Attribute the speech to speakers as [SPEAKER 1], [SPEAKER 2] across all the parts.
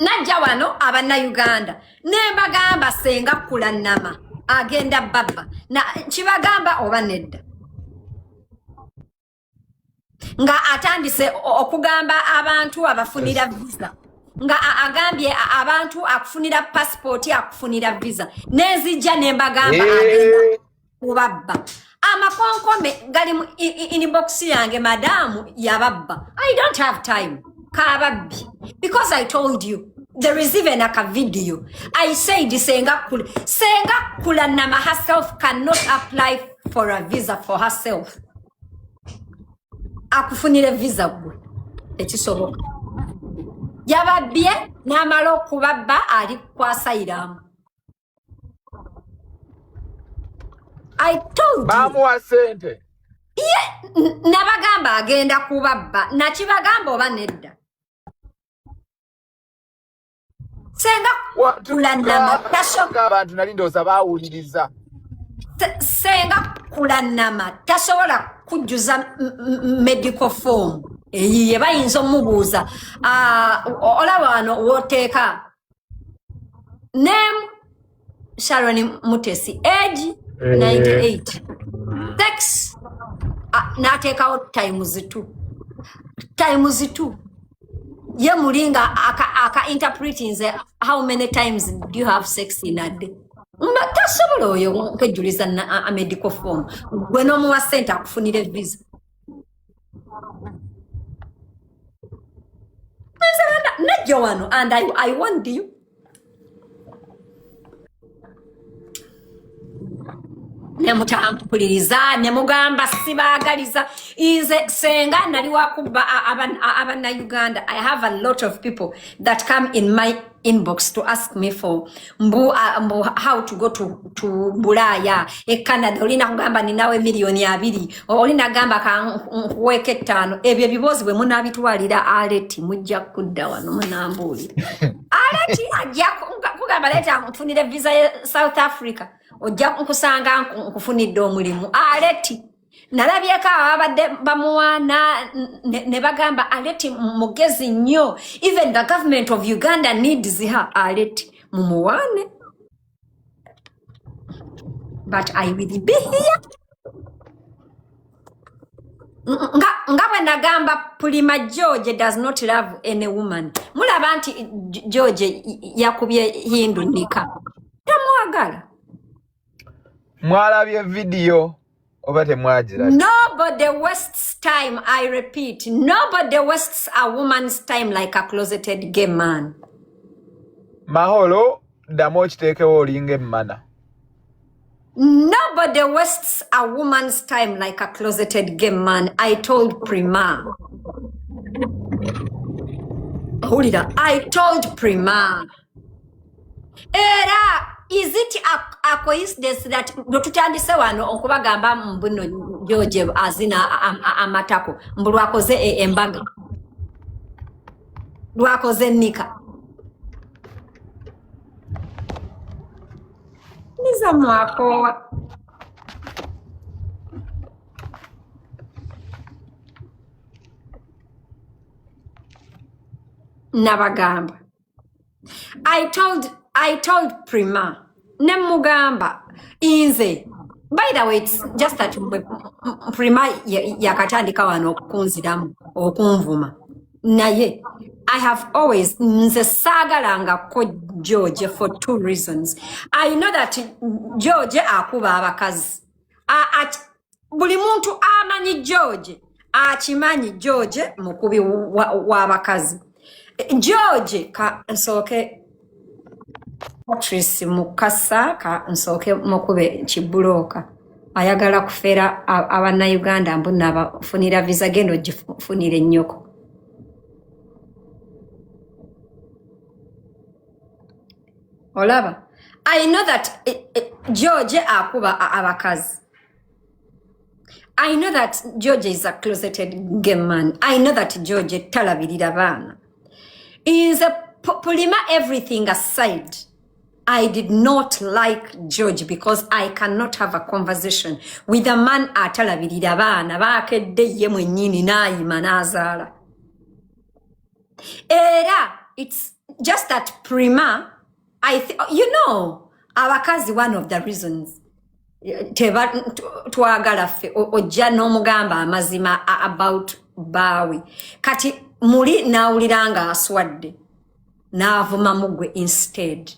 [SPEAKER 1] najja wano Abaana Uganda nembagamba Senga Kulanama agenda baba na kibagamba oba nedda nga atandise okugamba abantu abafunira visa nga agambye abantu akufunira passport akufunira visa nezijja nembagamba agenda kubabba amakonkome gali mu inbox yange madamu yababba. I don't have time kababbi because I told you there is even a video. I said Senga Kulanama herself cannot apply for a visa for herself. Akufunire visa gwe ekisoboka yababbye n'amala okubabba ali kwasayiramu. I told
[SPEAKER 2] bamuwa sente
[SPEAKER 1] nabagamba agenda kubabba nakibagamba oba nedda Senga Kulanama tasobola
[SPEAKER 2] abantu nali ndowooza baawuliriza
[SPEAKER 1] Senga Kulanama tasobola kujjuza medical form eyiye bayinza omubuuza olaba wano wooteeka name Sharon Mutesi age 98 sex n'ateekawo times 2 ye mulinga aka interpreting how many times do you have sex in a day tasobola oyo nkejjuliza a medical form gwe n'omuwa sente akufunire visa najja wano and I warned you nemutampuliriza nemugamba sibaagaliza inze Senga nali wakuba Abaana Uganda. I have a lot of people that come in my inbox to ask me for how to go to Bulaya Canada. Olina kugamba ninawe milioni 2 olina gamba kankuweke 5 ebyo bibozi bwe munabitwalira aleti mujja kudda wano munambuli aleti ajja kugamba leta nfunire visa ya South Africa ojja nkusanga nkufunidde omulimu aleti nalabyeko ababadde bamuwaana ne bagamba aleti mugezi nnyo even the government of Uganda needs her aleti mumuwaane but I will be here nga bwe nagamba Prima George does not love any woman mulaba nti George yakubye Hindu nika tamwagala
[SPEAKER 2] mwalabye video oba temwagira
[SPEAKER 1] nobody wastes time. I repeat, nobody wastes a woman's time like a closeted gay man.
[SPEAKER 2] Maholo damo kiteekewo olinga emmana
[SPEAKER 1] Nobody wastes a woman's time like a closeted gay man. I told Prima. I told Prima. Era, is it a coincidence that tutandise wano okubagamba mbuno George azina amatako mbu lwakoze embaga lwakoze nika niza mwako nabagamba. I told Prima nemugamba inze. By the way, it's just that Prima yakatandika wano kunziramu okunvuma naye I have always nze sagalanga ko George for 2 reasons. I know that George akuba abakazi buli muntu amanyi George akimanyi George mukubi w'abakazi George ka nsooke Patrice Mukasa ka nsooke mukube kibuloka ayagala kufera Abaana Uganda mbona abafunira visa gendo gifunire nnyoko. Olaba, I know that George akuba abakazi. I know that George is a closeted gay man. I know that George talabirira baana. Is a Prima everything aside. I did not like George because I cannot have a conversation with a man atalabirira baana bakedde ye mwennyini n'ayima n'azaala. Era it's just that Prima, abakazi, one of the reasons twagala ffe ojja n'omugamba amazima about baawe kati muli naawuliranga aswadde n'avuma mugwe instead.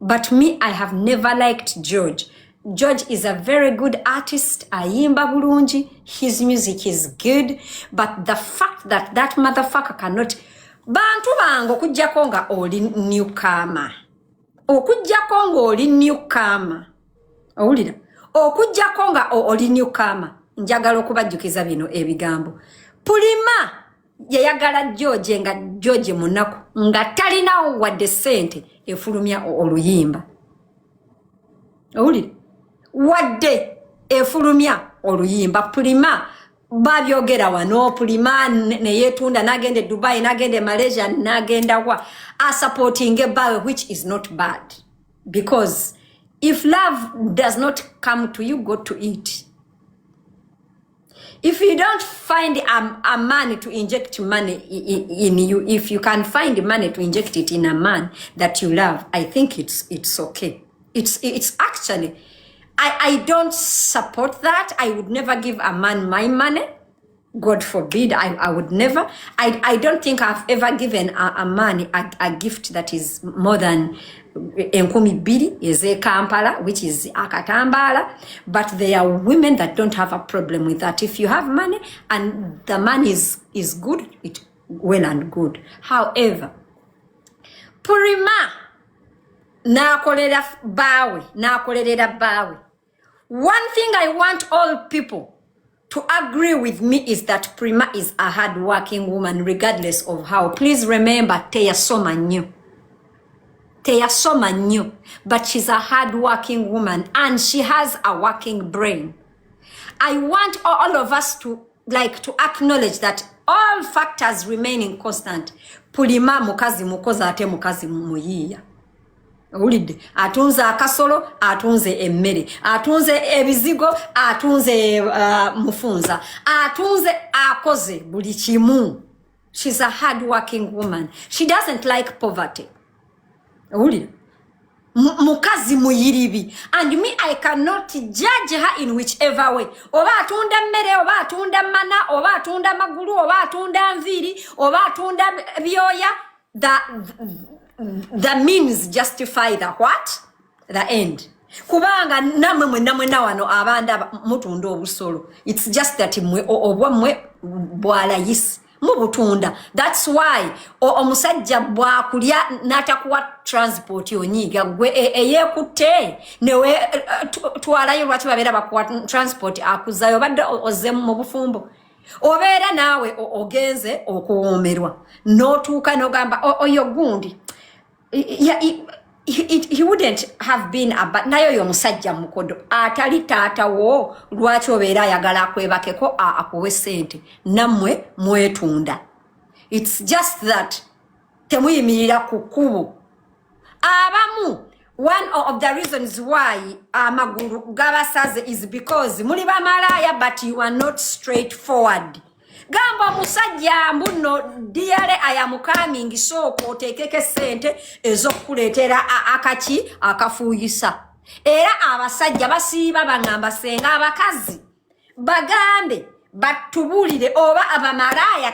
[SPEAKER 1] But me, I have never liked George. George is a very good artist. Ayimba bulungi. His music is good. But the fact that that motherfucker cannot... Bantu bango okujjako nga oli newcomer. Okujjako nga oli newcomer. Owulira? Okujjako nga oli newcomer. Njagala okubajjukiza bino ebigambo. Prima yayagala George nga George munaku nga talinawo wadde ssente efulumya oluyimba. Owulira? Wadde efulumya oluyimba. Prima babyogera wano. Prima neyeetunda nagende Dubai nagende Malaysia nagenda wa supporting ebawe, which is not bad, because if love does not come to you, go to it. If you don't find a man to inject money in you, if you can find money to inject it in a man that you love, I think it's okay. It's actually, I don't support that. I would never give a man my money. God forbid, I would never. I don't think I've ever given a man a gift that is more than enkumi bbiri eze Kampala, which is akatambala. But there are women that don't have a problem with that. If you have money and the man is good, it's well and good. However, Prima nakolera bawe. One thing I want all people to agree with me is that Prima is a hard-working woman, regardless of how. Please remember, Teya Soma knew, but she's a hard-working woman and she has a working brain. I want all of us to acknowledge that all factors remaining constant. Prima mukazi mukoza ate mukazi muyiya. Ulide atunze akasolo, atunze emmere, atunze ebizigo, atunze mufunza, atunze akoze buli kimu. She's a hard-working woman. She doesn't like poverty. Ulide mukazi muyiribi, and me, I cannot judge her in whichever way. Oba atunda mmere, oba atunda mana, oba atunda magulu, oba atunda nviri, oba atunda byoya. The means justify the what? The end. Kubanga namwe wano abanda mutunda obusolo. It's just that mwe obwamwe bwalayisi mubutunda. That's why omusajja bwakulya natakuwa transport yonyiga gwe eyekutte newe twalayo lwaki babeera bakuwa transport akuzayo badde ozemu mu bufumbo. Obeera naawe ogenze okuwoomerwa n'otuuka n'ogamba oyo gundi. He wouldn't have been nayo yo musajja mukodo atali taata wo lwaki obeera ayagala akwebakeko akuwe ssente nammwe mwetunda. It's just that temuyimirira ku kkubo. Abamu, one of the reasons why amagulu gabasaze is because muli bamalaya but you are not straightforward. Gamba musajja mbuno diale ayamukamingi soko otekeke sente ezokuletera akachi akafuuyisa. Era abasajja basiiba bangamba senga abakazi bagambe batubulire oba abamalaya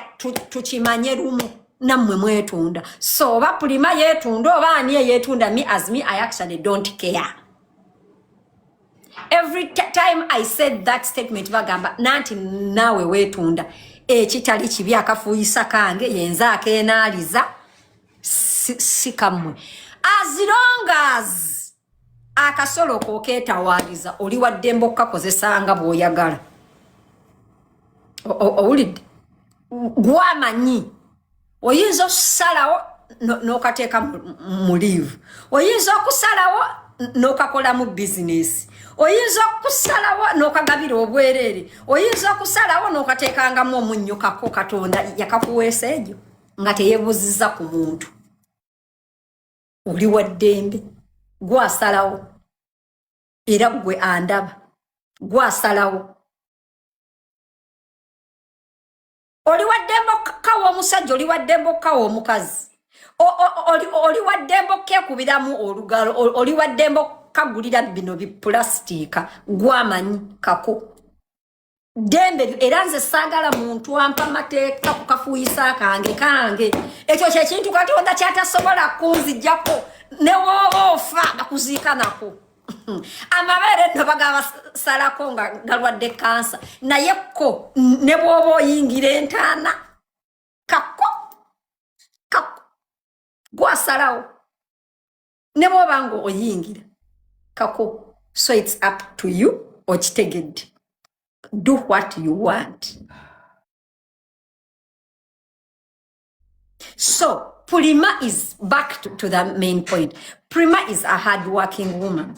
[SPEAKER 1] tukimanye lumu nammwe mwetunda. So oba Prima yetunda oba ani yetunda, me as me, I actually don't care. Every time I said that statement bagamba nanti nawe wetunda ekitali kibi akafuuyisa kange yenza akeenaaliza sikamwe. As long as akasolo kokeetawaaliza oli waddembe okukakozesanga bw'oyagala. Owulidde? Gwamanyi oyinza okusalawo n'okateeka mu liivu. Oyinza okusalawo n'okakola mu bizinesi. Oyinza okusalawo n'okagabira obwereere. Oyinza okusalawo n'okateekangamu omunnyo kako Katonda yakakuweesa egyo nga teyeebuzizza ku muntu. Oli wa ddembe. Gwasalawo. Era gwe andaba. Gwasalawo. Oli wa ddembe okkawa omusajja, oli wa ddembe okkawa omukazi. oli waddembo kekubiramu olugalo oli waddembo kagulira bino biplastika gwamanyi kako dembe era nze saagala muntu ampa mateeka kukafuuyisa kange ekyo kyekintu Katonda kyatasobola kunzijjako ne woofa nakuziika nako amabere no bagabasalako nga galwadde kansa naye ko ne bw'oba oyingira entaana kako gwasalawo ne bw'oba nga oyingira kako so it's up to you okitegedde do what you want. So Prima is back to the main point. Prima is a hard-working woman.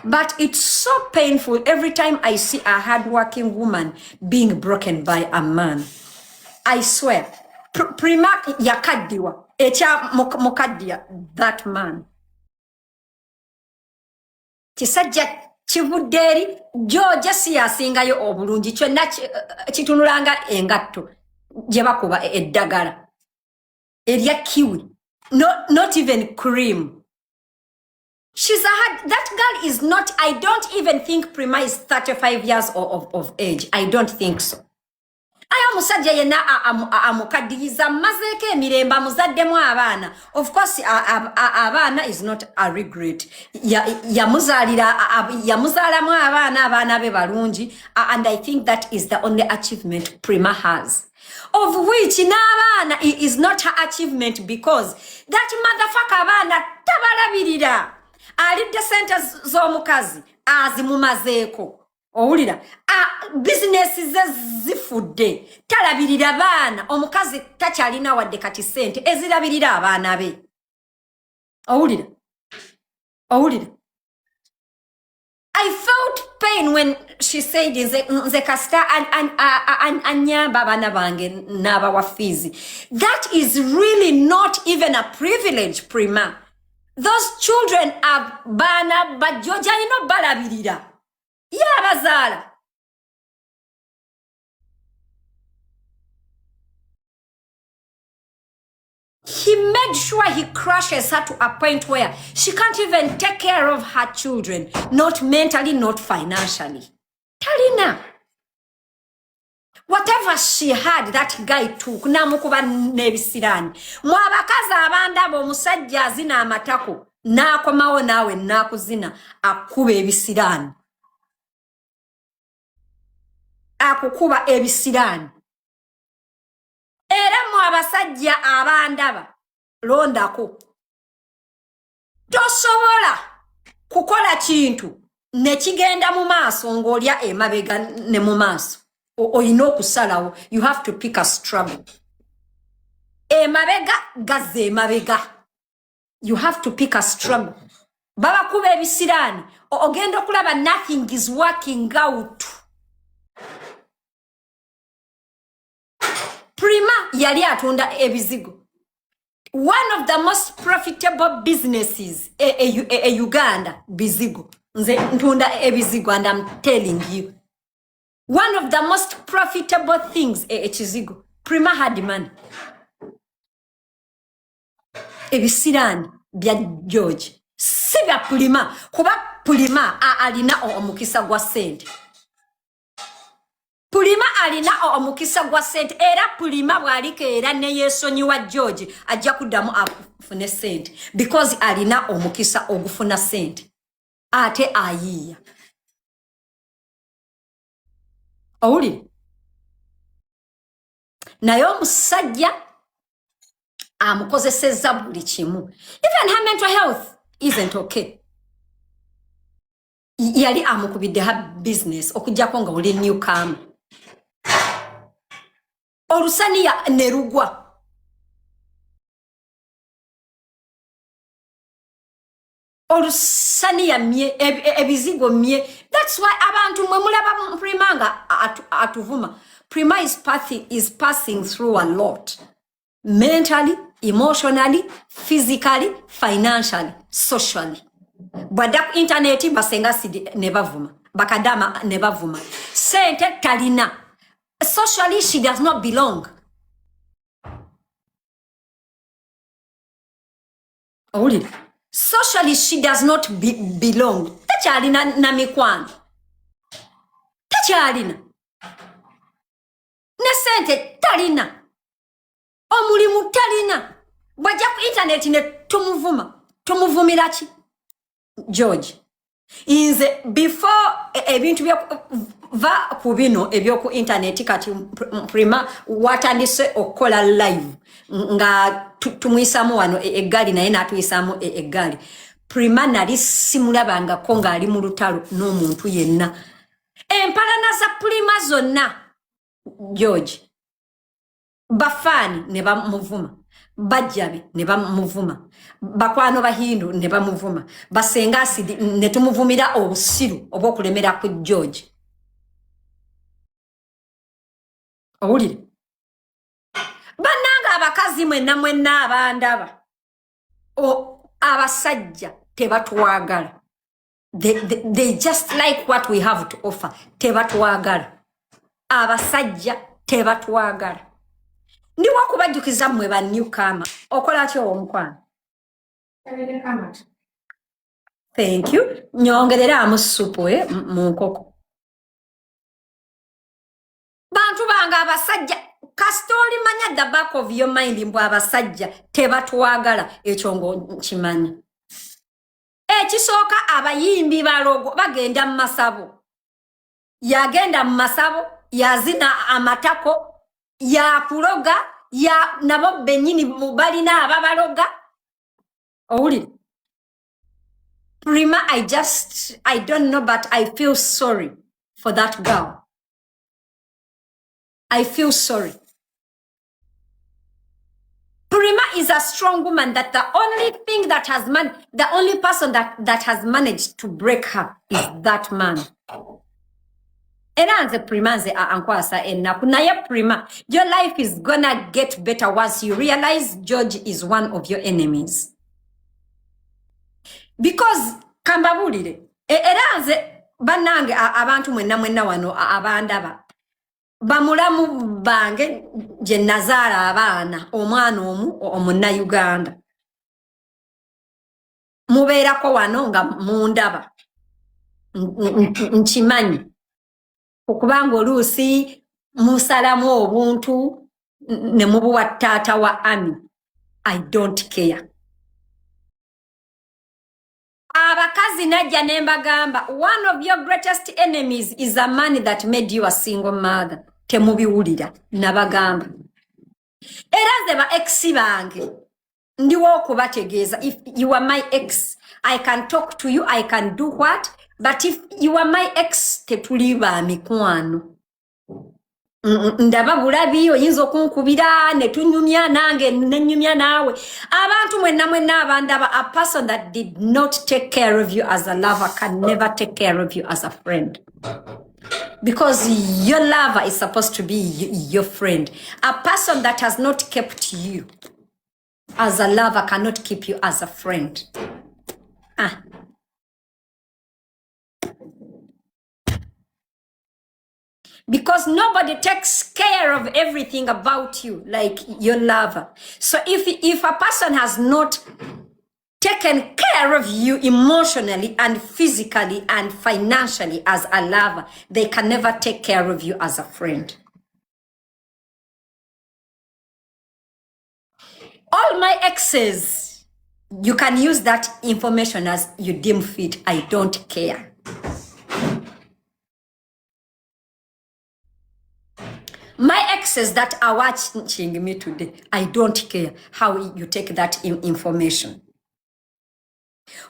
[SPEAKER 1] But it's so painful every time I see a hard-working woman being broken by a man. I swear. Prima yakaddiwa. Echa mukaddia, that man. Kisajja Chivuderi, Georgia siyasingayo obulungi kyonna kitunulanga engatto gye bakuba eddagala erya kiwi not even cream. That girl is not, I don't even think Prima is 35 years of age. I don't think so. Aya musajja yenna amukaddiyiza mazeeko emirembe amuzaddemu abaana. Of course abaana is not a regret. Yamuzaalamu abaana be balungi, and I think that is the only achievement Prima has. Of which n'abaana is not her achievement because that motherfucker abaana tabalabirira. Alidde sente z'omukazi azimumazeeko. Owulira business ze zifudde talabirira baana omukazi takyalina wadde kati sente ezirabirira abaana be. Owulira I felt pain when she said nze kasita anyamba abaana bange n'abawa fees. That is really not even a privilege, Prima. Those children are baana bajjoja ino balabirira. Yabazala. He made sure he crushes her to a point where she can't even take care of her children, not mentally, not financially. Talina. Whatever she had, that guy took. Namukuba nebisirani. Mwabakaza abandabo omusajja azina amatako. Nakomawo nawe nakuzina akube ebisirani. Akukuba ebisirani. Era mu abasajja abandaba londako. Tosobola kukola kintu ne kigenda mu maaso ng'olya emabega ne mu maaso. Oyina okusalawo. You have to pick a struggle. Emabega gaze emabega. You have to pick a struggle. Baba kuba ebisirani. Ogenda okulaba nothing is working out. Prima yali atunda ebizigo. One of the most profitable businesses Uganda bizigo. Nze ntunda ebizigo, and I'm telling you. One of the most profitable things ekizigo. Prima had money. Ebisirani bya George. Si bya Prima. Kuba Prima alina omukisa gwa sente. Prima alina omukisa gwa sente. Era Prima bwalikeera ne yeesonyiwa George ajja kuddamu afune sente. Because alina omukisa ogufuna sente. Ate ayiya. Owuli. Naye omusajja amukozesezza buli kimu. Even her mental health isn't okay. Yali amukubidde her business okujjako nga oli newcomer. Olusaniya nerugwa. Olusaniya mye ebizigo mye. That's why abantu mwe mulaba Prima nga atuvuma. Prima is passing through a lot. Mentally, emotionally, physically, financially, socially. Bwadaku interneti basenga sidi nebavuma. Bakadama nebavuma. Sente talina. Socially, she does not belong. Owulira. Socially, she does not belong. Takyalina na mikwano. Takyalina. Ne sente talina. Omulimu talina. Bwajja ku internet ne tumuvuma. Tumuvumira ki? George. Inze before ebintu va ku bino ebyoku internet kati Prima watandise okola live nga tumwisamu wano eggali naye natwisamu eggali. Prima nali simulabanga ko nga ali mu lutalo n'omuntu yenna. Empalana za Prima zonna George. Bafani ne bamuvuma. Bajjabe ne bamuvuma. Bakwano bahindu ne bamuvuma. Basenga asidi ne tumuvumira obusiru obwokulemera ku George. Owulire. Bananga abakazi mwenna abandaba. Abasajja tebatwagala. They just like what we have to offer. Tebatwagala. Abasajja tebatwagala. Ndi wakubajukiza mwe ba newcomer. Okola kyo omukwano. Thank you. Nyongerera amusupu mu nkoko. Bantu banga abasajja kastori manya the back of your mind mbu abasajja tebatwagala ekyo ngo kimanya. Ekisooka abayimbi balogo bagenda mu masabo. Yagenda mu masabo yazina amatako ya kuloga ya nabo benyini mubalina ababaloga. Owulire. Prima, I don't know, but I feel sorry for that girl. I feel sorry. Prima is a strong woman that the only person that has managed to break her is that man. Era nze Prima nze ankwasa ennaku naye Prima, your life is gonna get better once you realize George is one of your enemies. Because kambabulire era nze banange abantu mwenna wano abandaba bamulamu bange je nazala abaana omwana omuna Uganda mubeerako wano nga mundaba nchimanyi okubanga oluusi musalamu obuntu ne mubuwa taata wa Ami. I don't care. Abakazi najja nembagamba, one of your greatest enemies is a man that made you a single mother. Temubiwulira nabagamba. Era nze ba ex bange ndiwo okubategeeza, if you are my ex, I can talk to you, I can do what, but if you are my ex, tetuli ba mikwano. Ndaba bulabi oyinza okunkubira ne tunyumya nange nenyumya nawe. Abantu mwenna abandaba, a person that did not take care of you as a lover can never take care of you as a friend. Because your lover is supposed to be your friend. A person that has not kept you as a lover cannot keep you as a friend. Because nobody takes care of everything about you like your lover. So if a person has not taken care of you emotionally and physically and financially as a lover, they can never take care of you as a friend. All my exes, you can use that information as you deem fit. I don't care. My exes that are watching me today, I don't care how you take that information.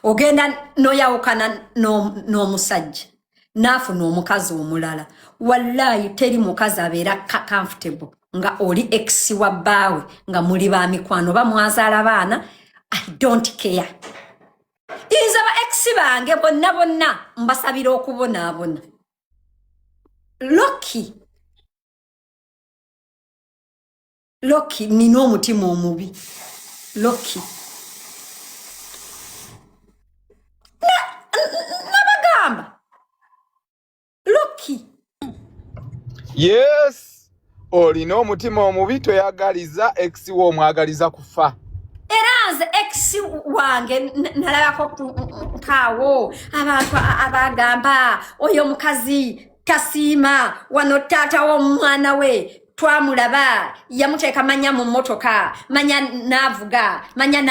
[SPEAKER 1] Ogenda noyawukana no musajja nafu no mukazi omulala, wallahi teri mukazi abeera comfortable nga oli ex wa bawe nga muli ba mikwano bamwazala abaana. I don't care. Iza ba ex bange bonna mbasabira okubonaabona. Loki nina omutima omubi. Loki. Nabagamba. Loki.
[SPEAKER 2] Yes. Olina omutima omubi toyagaliza ex wo omwagaliza kufa.
[SPEAKER 1] Era nze ex wange nalabako kaawo abantu abagamba oyo mukazi tasiima wano taata w'omwana we twamulaba yamuteeka manya mu mmotoka manya naavuga manya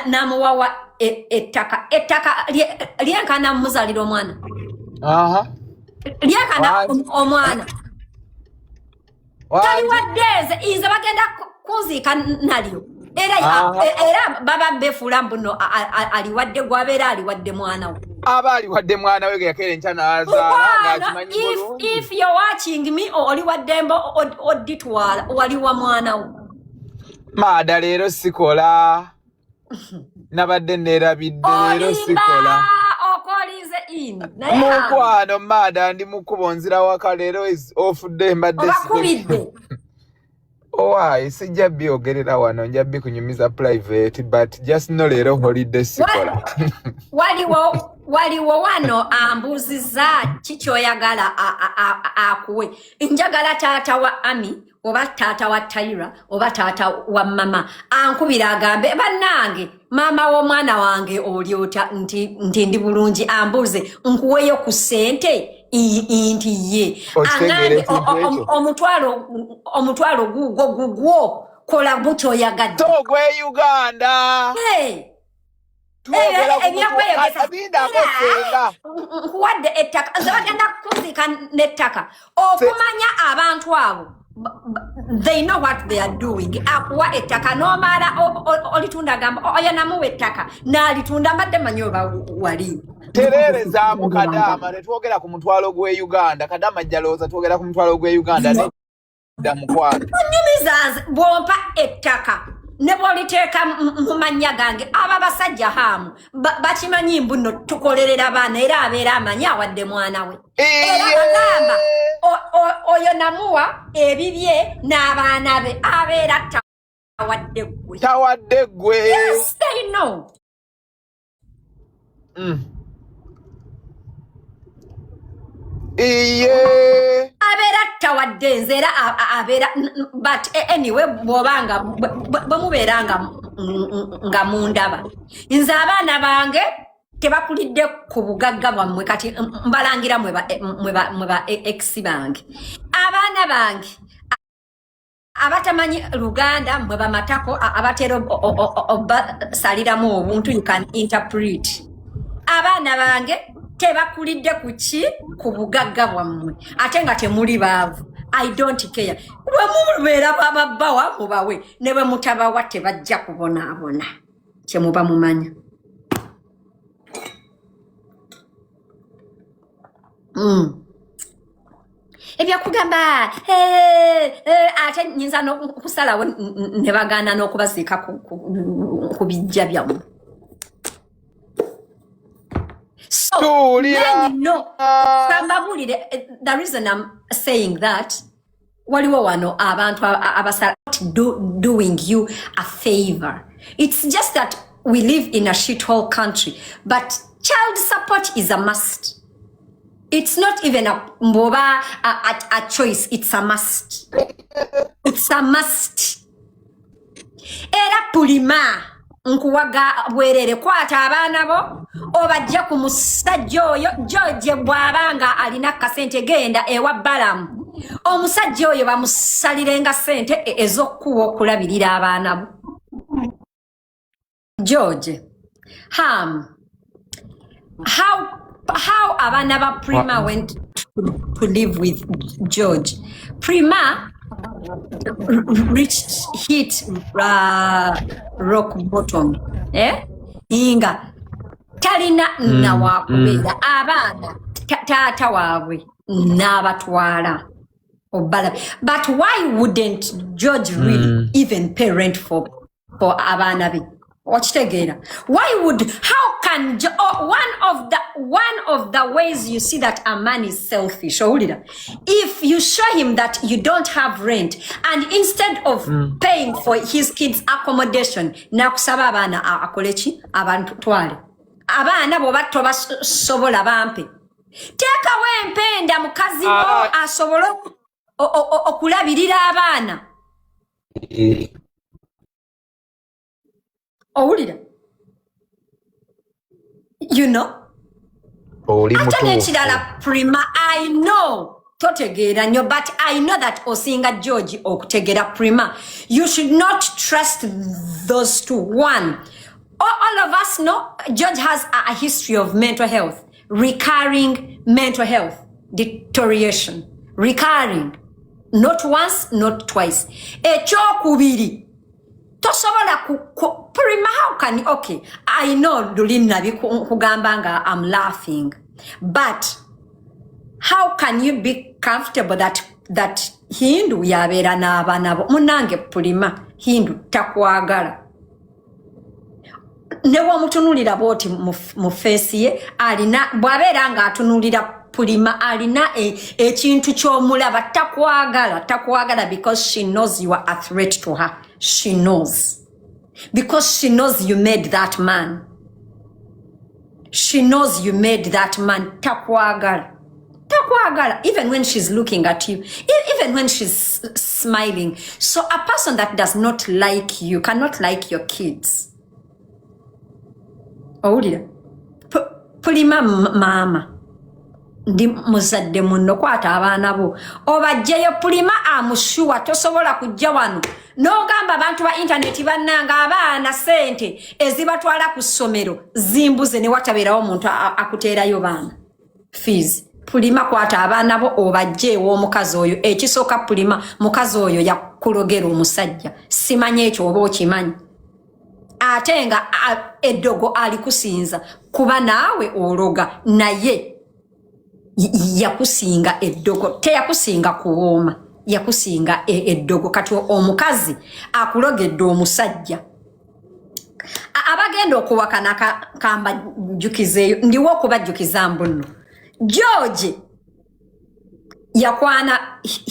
[SPEAKER 1] namuwawa ettaka lyenkana muzaalira omwana lyenkana omwana taliwadde nze bagenda kunziika nalyo era baba befuula mbuno aliwadde gwabeera aliwadde mwana we
[SPEAKER 2] aba aliwadde mwana we yakera enkya n'azaala ng'akimanyi bulungi.
[SPEAKER 1] If you're watching me oliwadde mbo oditwala waliwa mwana we
[SPEAKER 2] maada leero sikola nabadde neerabidde leero sikola
[SPEAKER 1] okolize in
[SPEAKER 2] mukwano maada ndi mukubo nzira waka leero ofudde mbadde
[SPEAKER 1] obakubidde
[SPEAKER 2] Why? Sijja byogerera wano njja bikunyumiza private but just no leero holiday sikola.
[SPEAKER 1] Waliwo wano ambuziza kikyoyagala akuwe. Njagala taata wa Ami oba taata wa Taira oba taata wa mama ankubira agambe bannange mama w'omwana wange olyota nti ndi bulungi ambuze nkuweyo ku ssente inti ye angambe omutwalo gugwo kola butyo yagadde
[SPEAKER 2] togwe Uganda
[SPEAKER 1] nkuwadde ettaka nze bagenda kuzika n'ettaka okumanya abantu abo they know what they are doing akuwa ettaka nomala olitunda gamba oyo namuwa ettaka n'alitunda mbadde manyi oba wali
[SPEAKER 2] terereza mu Kadama netwogera ku mutwalo gwe Uganda Kadama jjalooza twogera ku mutwalo gwe Uganda nedda mukwano
[SPEAKER 1] nyumiza bwompa ettaka ne boliteeka mu mannya gange aba basajja haamu bakimanyi mbuno tukolerera abaana era abeera amanyi awadde mwana we era bagamba oyo namuwa ebibye n'abaana be abeera
[SPEAKER 2] tawadde gwe
[SPEAKER 1] yes they know
[SPEAKER 2] iye
[SPEAKER 1] abeera tawadde nze era abeera but anyway bw'obanga bwe mubeeranga nga mundaba nze abaana bange tebakulidde ku bugagga bwammwe kati mbalangira mwe ba ex bange abaana bange abatamanyi Luganda mwe bamatako abatera obasaliramu obuntu you can interpret abaana bange tebakulidde ku bugagga bwammwe ate nga temuli baavu I don't care bwe mubeera bababbawa mubawe ne bwe mutabawa tebajja kubonaabona kye muba mumanya ebyakugamba ate nyinza n'okusalawo ne bagaana n'okubaziika ku bijja byammwe so then you know the reason I'm saying that waliwo wano abantu abasala doing you a favor. It's just that we live in a shithole country, but child support is a must. It's not even a choice, it's a must. It's a must. Era Prima nkuwaga bwerere kwata abaana bo obajja ku musajja oyo George bwabanga alina kasente genda ewa Balamu omusajja oyo bamusalirenga sente ez'okkuwa okulabirira abaana bo George how abaana ba Prima went to live with George. Prima hit rock bottom. Inga talina na wakubeera abaana taata waabwe n'abatwala obala. But why wouldn't George really even parent for abaana be? How can one of the ways you see that a man is selfish, if you show him that you don't have rent and instead of paying for his kids' accommodation, nakusaba abaana akolechi abantu twale abaana bo batto basobola bampe tekawo empenda mukazi wo asobola okulabirira abaana. owulira you know ate n'ekirala Prima I know totegeera nnyo but I know that osinga George okutegeera Prima you should not trust those two. One, all of us know George has a history of mental health, recurring mental health deterioration, recurring, not once, not twice. Ekyokubiri tosobola Prima, how can okay I know lulina kugamba nga I'm laughing but how can you be comfortable that Hindu yabeera n'abaana bo munange Prima Hindu takwagala ne wamutunulira boti mu face ye alina bwabeera nga atunulira Prima alina ekintu ky'omulaba takwagala because she knows you are a threat to her. She knows because she knows you made that man. She knows you made that man. Takwagala even when she's looking at you, even when she's smiling. So a person that does not like you cannot like your kids. Owulira Prima mama ndi muzadde munno kwata abaana bo obajjeyo Prima amushuwa tosobola kujja wano n'ogamba abantu ba internet bannanga abaana sente ezibatwala ku ssomero zimbuze ne watabeerawo omuntu akuteerayo baana fees. Prima kwata abaana bo obajjeewo omukazi oyo ekisooka Prima mukazi oyo yakulogera omusajja simanye ekyo oba okimanyi ate nga eddogo alikusinza kuba naawe ologa naye yakusinga eddogo teyakusinga kuwooma yakusinga eddogo kati omukazi akulogedde omusajja abagenda okuwakana kambajjukizeeyo ndiwo okubajjukiza mbuno George yakwana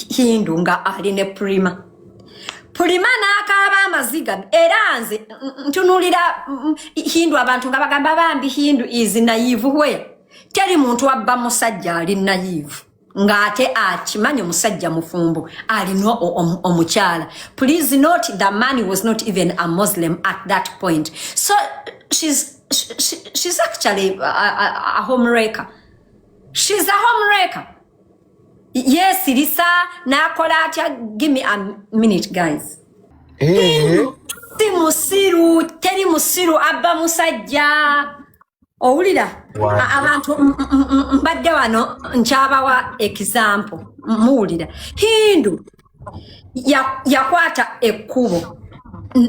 [SPEAKER 1] Hindu nga ali ne Prima n'akaaba amaziga era nze ntunulira Hindu abantu nga bagamba bambi Hindu is naive where teri muntu abba musajja ali naive ng'ate akimanyi musajja mufumbo alina omukyala. Please note the man was not even a Muslim at that point, so she's actually a homewrecker. She's a homewrecker. Yes, Lisa, Nakolatia, give me a minute, guys. Teri musiru abba musajja. Owulira abantu mbadde wano nkyabawa example muwulira Hindu yakwata ekkubo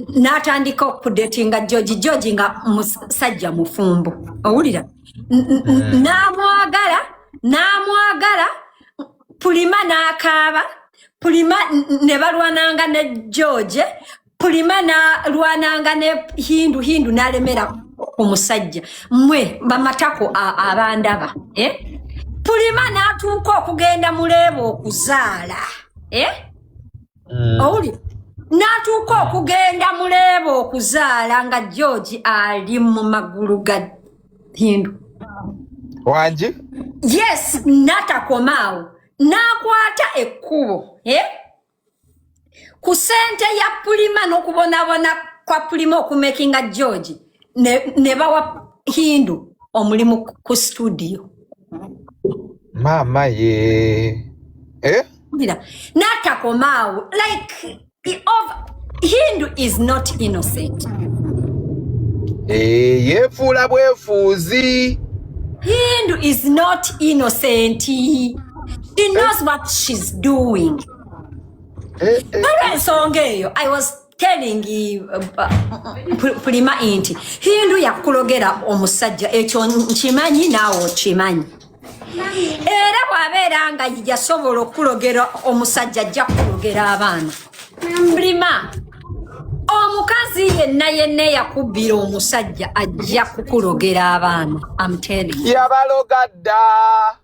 [SPEAKER 1] n'atandika okudetinga George nga musajja mufumbo owulira n'amwagala Prima n'akaaba Prima ne balwananga ne George Prima n'alwananga ne Hindu n'alemera omusajja mwe bamatako abandaba Prima n'atuuka okugenda muleebo okuzaala owuli n'atuuka okugenda muleebo okuzaala nga George ali mu magulu ga Hindu
[SPEAKER 2] wanji
[SPEAKER 1] yes n'atakomaawo n'akwata ekkubo ku sente ya Prima n'okubonabona kwa Prima okumakinga George ne bawa Hindu omulimu ku studio
[SPEAKER 2] mama ye
[SPEAKER 1] n'atakomaawo like Hindu is not innocent
[SPEAKER 2] yefuula bwefuuzi
[SPEAKER 1] Hindu is not innocent. She knows what she's doing. I was telling Prima inti Hindu yakulogera omusajja ekyo nkimanyi naawe okimanyi era bw'abeera nga yasobola okulogera omusajja ajja kulogera abaana Prima omukazi yenna yakubbira omusajja ajja kukulogera abaana. I'm telling you.
[SPEAKER 2] Yabaloga dda.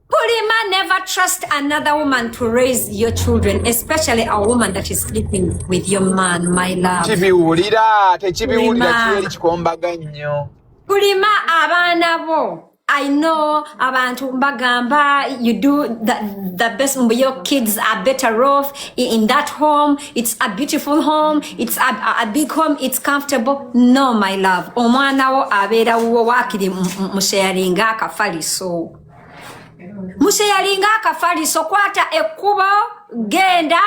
[SPEAKER 1] Prima, never trust another woman to raise your children, especially a woman that is sleeping with your man, my love. Tekibiwulira kikombaga nnyo. Prima, abaana bo I know abantu bagamba you do the best. Your kids are better off in that home. It's a beautiful home. It's a big home. It's comfortable. No, my love. Omwana wo abera wo wakiri musharinga akafaliso. Musharinga akafaliso kwata ekkubo genda.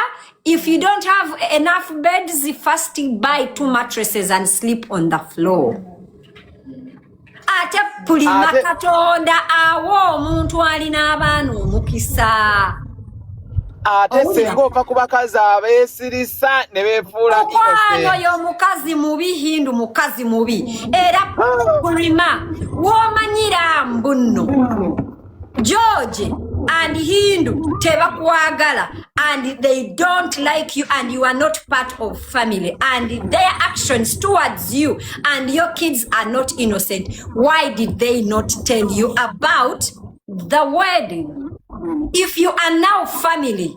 [SPEAKER 1] If you don't have enough beds, first buy 2 mattresses and sleep on the floor. Ate Prima Katonda awo omuntu alina abaana omukisa.
[SPEAKER 2] Ate senga ova ku bakazi abeesirisa ne beefuula
[SPEAKER 1] innocent. Yo mukazi mubi, Hindu mukazi mubi. Era Prima w'omanyira mbuno George and Hindu tebakwagala and they don't like you and you are not part of family and their actions towards you and your kids are not innocent. Why did they not tell you about the wedding? If you are now family,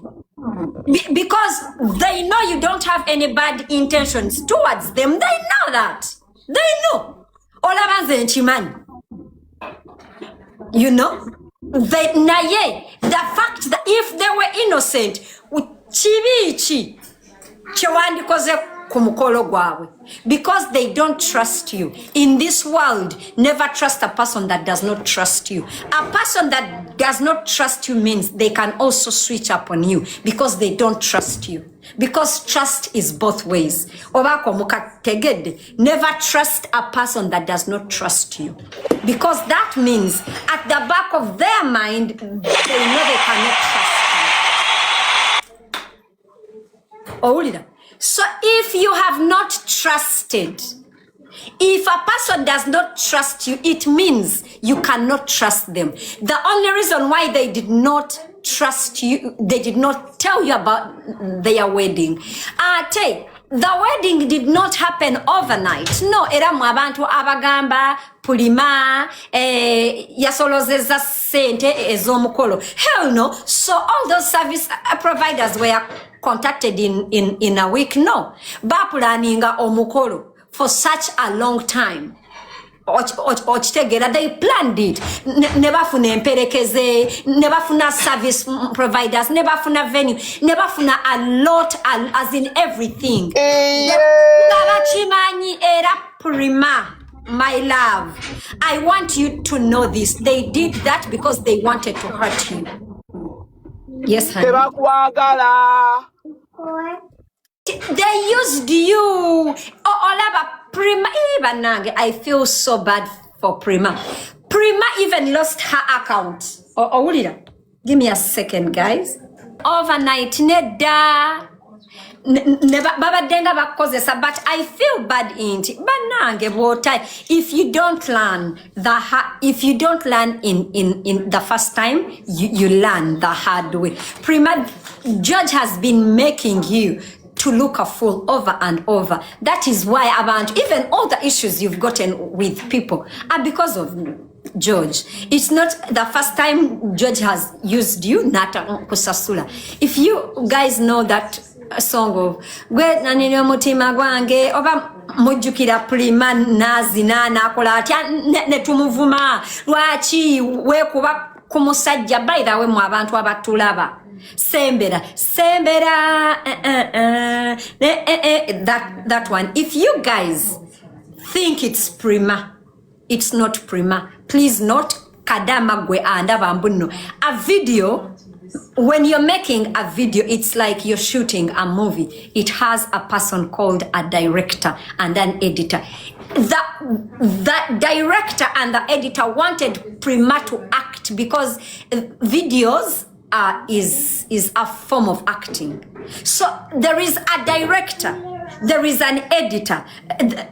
[SPEAKER 1] because they know you don't have any bad intentions towards them, they know that. They know. Olabanze nchimani. You know? The fact that if they were innocent, chibichi chewandikoze kumukolo gwawe, because they don't trust you. In this world, never trust a person that does not trust you. A person that does not trust you means they can also switch up on you because they don't trust you. Because trust is both ways. Obako mukategede, never trust a person that does not trust you. Because that means at the back of their mind, they know they cannot trust you. Oh, so if you have not trusted, if a person does not trust you, it means you cannot trust them. The only reason why they did not trust you, they did not tell you about their wedding. The wedding did not happen overnight. No, era mwabantu abagamba Prima yasolozeza sente ezomukolo. Hell no. So all those service providers were contacted in a week. No. Bapulaninga omukolo for such a long time. They planned it. Never funa emperekeze, never funa service providers, never funa venue, never funa a lot, as in everything. Era Prima, my love, I want you to know this. They did that because they wanted to hurt you. Yes, honey. They used you. Prima, I feel so bad for Prima. Prima even lost her account. Give me a second, guys. Overnight, Neda. Baba denga bakozesa, but I feel bad in it. Banange water. If you don't learn in the first time, you learn the hard way. Prima, George has been making you to look a fool over and over. That is why even all the issues you've gotten with people are because of George. It's not the first time George has used you, Nata Kusasula. If you guys know that song of Gwe nanino mutima gwange oba mujjukira Prima nazina nakola atya ne tumuvuma lwaki wekuba kumusajja. By the way, mu abantu abatulaba Sembera, that one. If you guys think it's Prima, it's not Prima. Please not Kadama gwe anda bambuno. A video, when you're making a video, it's like you're shooting a movie. It has a person called a director and an editor. The director and the editor wanted Prima to act because videos is a form of acting. So there is a director, there is an editor,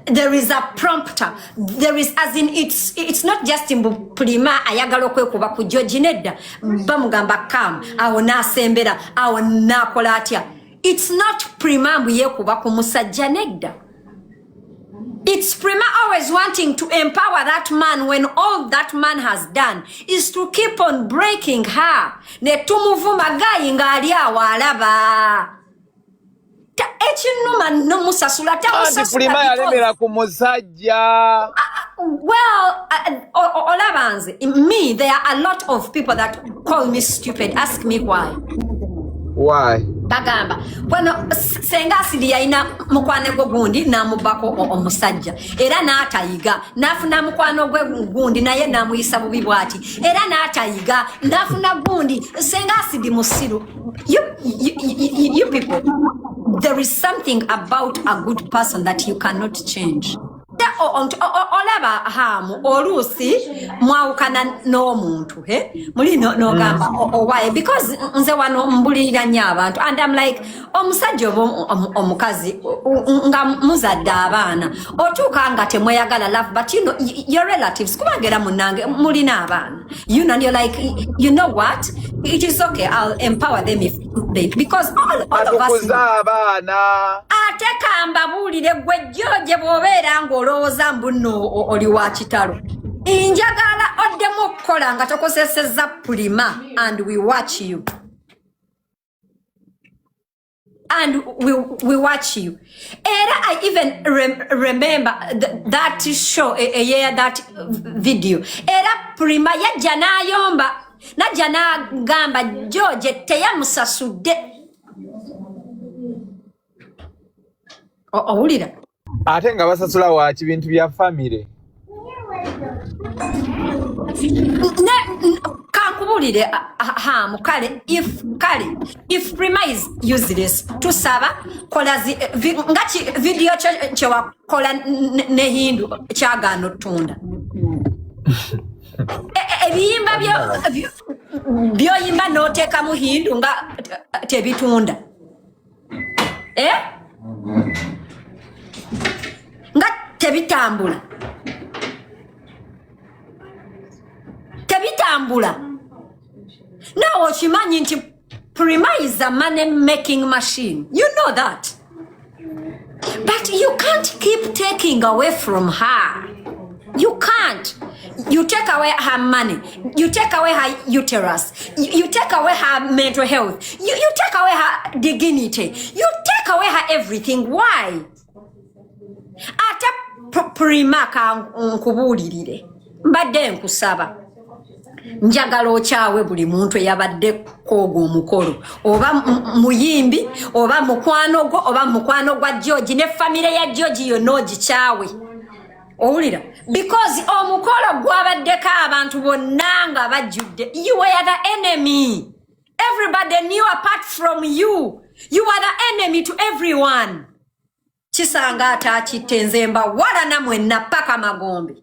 [SPEAKER 1] there is a prompter, there is, as in it's not just in Prima ayagala okwekuba ku George nedda bamugamba kam awo nasembera awo nakola atya. It's not Prima mbuyekuba ku musajja nedda. It's Prima always wanting to empower that man when all that man has done is to keep on breaking her. Ne tumuvuma gayi nga ali awalaba. Echinuma no musasula ta musasula.
[SPEAKER 2] Prima yalemera ku musajja.
[SPEAKER 1] Well, Olabanze, me, there are a lot of people that call me stupid. Ask me why.
[SPEAKER 2] Why?
[SPEAKER 1] Bagamba wano senga asili yaina mukwano gwe gundi namubako omusajja era n'atayiga nafuna mukwano gwe gundi naye namuyisa bubi bwati era n'atayiga nafuna gundi senga asili musiru. You people, there is something about a good person that you cannot change. Olaba hamu olusi mwawukana n'omuntu muli n'ogamba why because nze wano mbulirira nnyo abantu and I'm like omusajja omukazi nga muzadde abaana otuuka nga temweyagala love but you know your relatives kubagera munange mulina abaana you know and you're like you know what it is okay I'll empower them if they because all of us ate kambabuulire gwe jjoje bw'obeera ng'olowooza mbuno oli wa kitalo njagala oddemu okukola nga tokozesezza Prima and we watch you and we watch you era I even remember that show that video era Prima yajja n'ayomba najja n'agamba George teyamusasudde owulira
[SPEAKER 2] ate nga basasula waki bintu bya family
[SPEAKER 1] kankubulire hamu kale if Prima is useless tusaba kola ngachi video kyewakola ne Hindu kyagaana ottunda ebiyimba byoyimba n'oteeka mu Hindu nga tebitunda nga tebitambula nawe okimanyi nti Prima is a money making machine, you know that, but you can't keep taking away from her. You can't. You take away her money, you take away her uterus, you take away her mental health, you take away her dignity, you take away her everything. Why? Ata Prima kankubulirire mbadde nkusaba njagala okyawe buli muntu eyabadde kooga omukolo oba muyimbi oba mukwano gwo oba mukwano gwa George ne famire ya George yonna ogikyawe owulira because omukolo gwabaddeko abantu bonna nga bajjudde you were the enemy. Everybody knew apart from you. You were the enemy to everyone. Kisanga atakitte nzemba wala namwenna paka magombe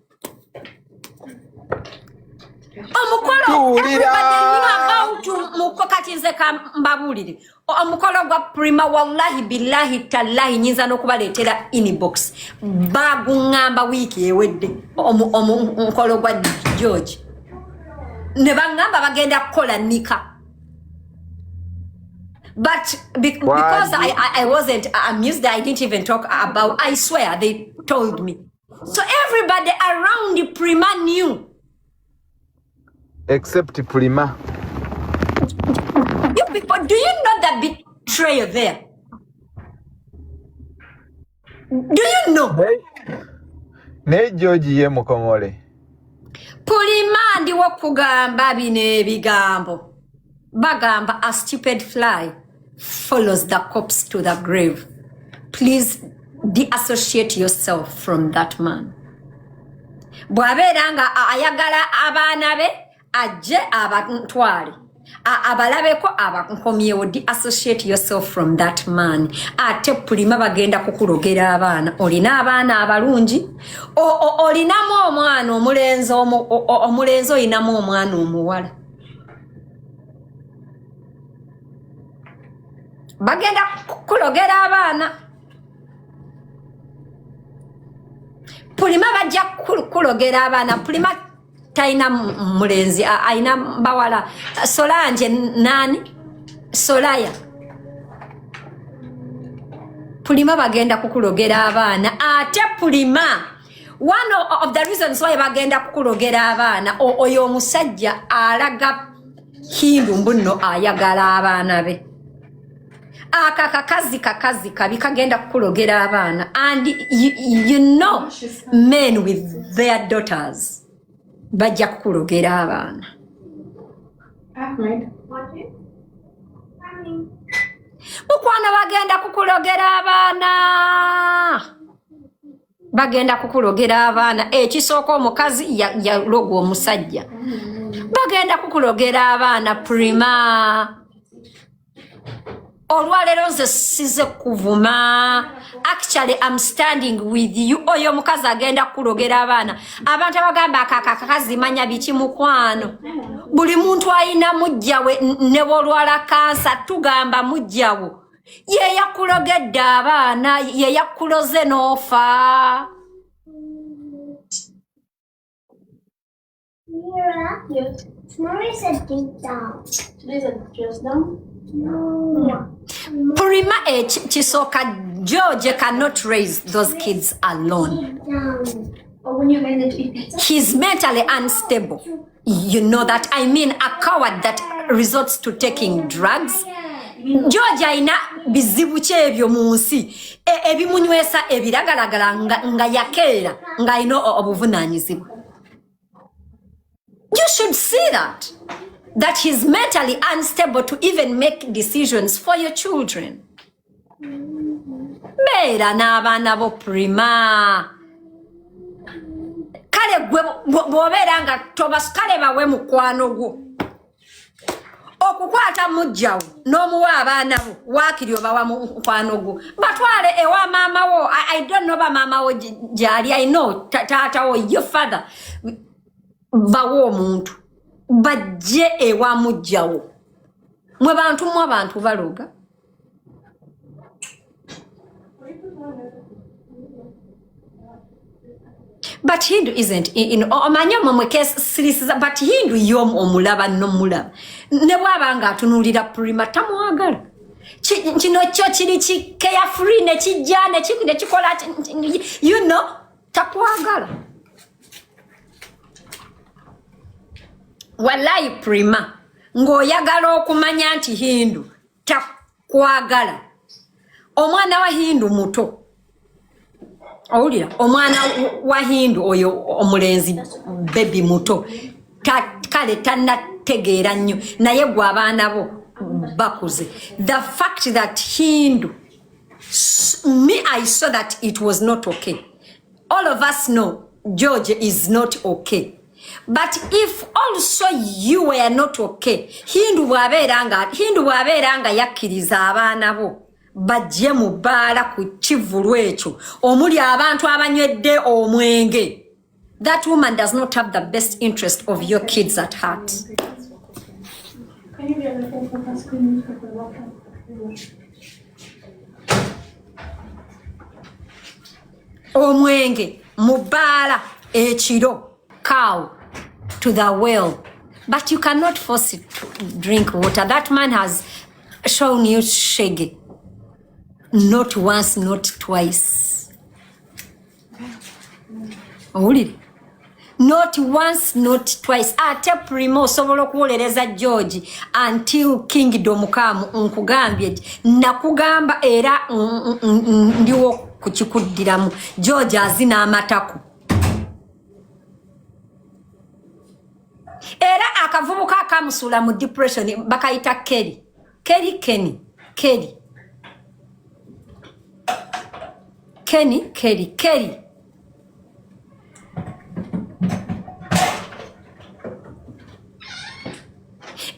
[SPEAKER 1] omukolo mukokati nze kambabulire omukolo gwa Prima wallahi billahi tallahi nyinza n'okubaleetera inbox baguŋŋamba wiiki ewedde omukolo gwa George ne baŋŋamba bagenda kukola nika. But because I wasn't amused, I didn't even talk about, I swear, they told me. So everybody around Prima knew.
[SPEAKER 2] Except Prima.
[SPEAKER 1] You people, do you know the betrayal there? Do you know?
[SPEAKER 2] Ne George ye mukomole.
[SPEAKER 1] Prima ndiwo kugamba bino ebigambo. Bagamba, a stupid fly follows the corpse to the grave. Please deassociate yourself from that man. Bwaberanga ayagala abaana be ajje abantwale abalabeko abakomyewo. Deassociate yourself from that man. Ate Prima bagenda kukulogera abaana. Olina abaana abalungi olinamu omwana omulenzi olinamu omwana omuwala. Bagenda kulogera abaana. Prima bajja kulogera abaana. Prima taina mulenzi aina bawala. Solanje nani? Solaya. Prima bagenda kukulogera abaana. Ate Prima, one of the reasons why bagenda kukulogera abaana oyo omusajja alaga Hindu mbuno ayagala abaana be. Kakazi kabi kagenda kukulogera abaana. And you know men with their daughters bajja kukulogera abaana. Mukwano bagenda kukulogera abaana. Bagenda kukulogera abaana. Ekisooka omukazi yalogwa omusajja. Bagenda kukulogera abaana Prima. Olwaleero nze size kuvuma. Actually, I'm standing with you. Oyo mukazi agenda kukulogera abaana. Abantu abagamba akakazi manya biki mukwano. Buli muntu ayina mujjawe ne bolwala kansa tugamba mujjawo. Ye yakulogedde abaana, ye yakuloze n'ofa.
[SPEAKER 3] Tomorrow is a deep down. Today's a just down? No.
[SPEAKER 1] Prima Chisoka George cannot raise those kids alone.
[SPEAKER 3] Or when you're going to be
[SPEAKER 1] He's mentally unstable. You know that? I mean, a coward that resorts to taking drugs. George aina bizibu kye ebyo mu nsi ebimunywesa ebiragalagala nga yakeera nga ino obuvunaanyizibwa. You should see that he's mentally unstable to even make decisions for your children. Beera n'abaana bo Prima. Kale gwe bw'obeera nga kale bawe mukwano gwo. Okukwata mujjawo n'omuwa abaana bo waakiri obawa mukwano gwo. Batwale ewa maama wo. I don't know ba maama wo gyali. I know taata wo, your father. Bawo omuntu. Bajje ewa mujjawo. Mwe bantu mu abantu baloga. But Hindu isn't in omanya mwe case series but Hindu yom omulaba n'omulaba. Ne bwaba nga atunulira Prima tamwagala. Kino kyo kiri ki carefree ne kijja ne kikide kikola you know takwagala. Wallahi Prima ng'oyagala okumanya nti Hindu takwagala. Omwana wa Hindu muto. Owulira omwana wa Hindu oyo omulenzi baby muto kale tannategeera nnyo naye gwe abaana bo bakuze. The fact that Hindu I saw that it was not okay. All of us know George is not okay. But if also you were not okay, Hindu bw'abeera nga yakkiriza abaana bo bajje mu bbaala ku kivulu ekyo omuli abantu abanywedde omwenge. That woman does not have the best interest of your kids at heart.
[SPEAKER 3] Can you be on the phone for us? Can you put the water?
[SPEAKER 1] Omwenge mu bbaala ekiro cow to the well, but you cannot force it to drink water. That man has shown you shege. Not once, not twice. Owulire? Not once, not twice. Ate Prima osobola okuwolereza George until kingdom come nkugambye nakugamba era ndiwo kukikuddiramu. George azina amatako. Era akavubuka akamusula mu depression bakayita Kelly.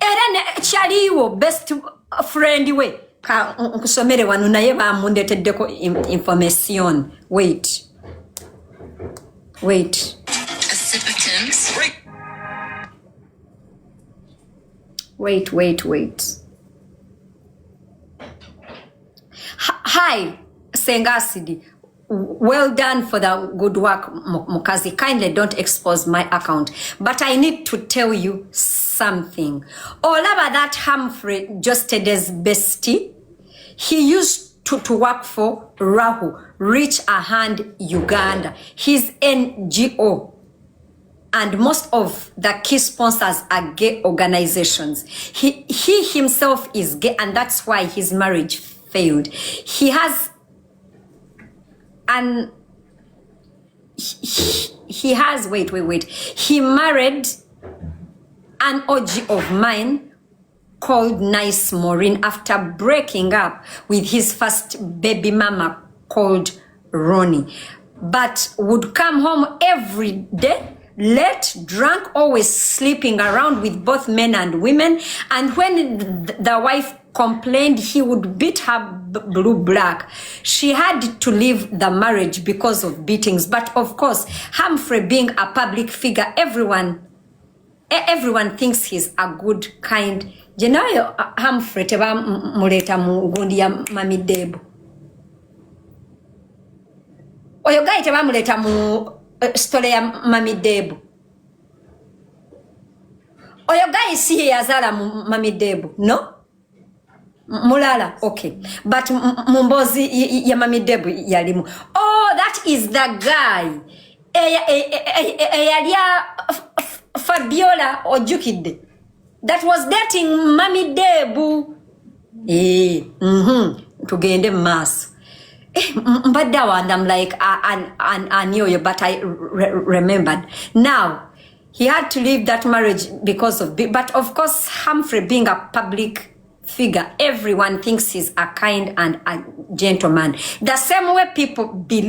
[SPEAKER 1] Era ne chaliwo best friend we ka nkusomere wano naye bamundeteddeko information. Wait. Wait. Hi, Senga. Well done for the good work, Mukazi. Kindly don't expose my account. But I need to tell you something. Olaba that Humphrey, just today's bestie, he used to work for Rahu, Reach a Hand Uganda. His NGO. And most of the key sponsors are gay organizations. He himself is gay, and that's why his marriage failed. He has he has, wait. He married an OG of mine called Nice Maureen after breaking up with his first baby mama called Ronnie, but would come home every day, late, drunk, always sleeping around with both men and women. And when the wife complained, he would beat her blue black. She had to leave the marriage because of beatings. But of course, Humphrey being a public figure, everyone thinks he's a good, kind. You know, Humphrey teba muleta mu gundi ya Mami Debu. Oyo guy teba muleta mu story ya Mami Debu. Oyo guy si yazala mu Mami Debu, no? Mulala, okay. But mumbozi ya Mami Debu yalimu. Oh, that is the guy. Eyalia Fabiola Ojukide. That was dating Mami Debu. Tugende mass. And I'm like, I knew you, but I remembered. Now, he had to leave that marriage because of, but of course, Humphrey being a public figure, everyone thinks he's a kind and a gentleman. The same way people believe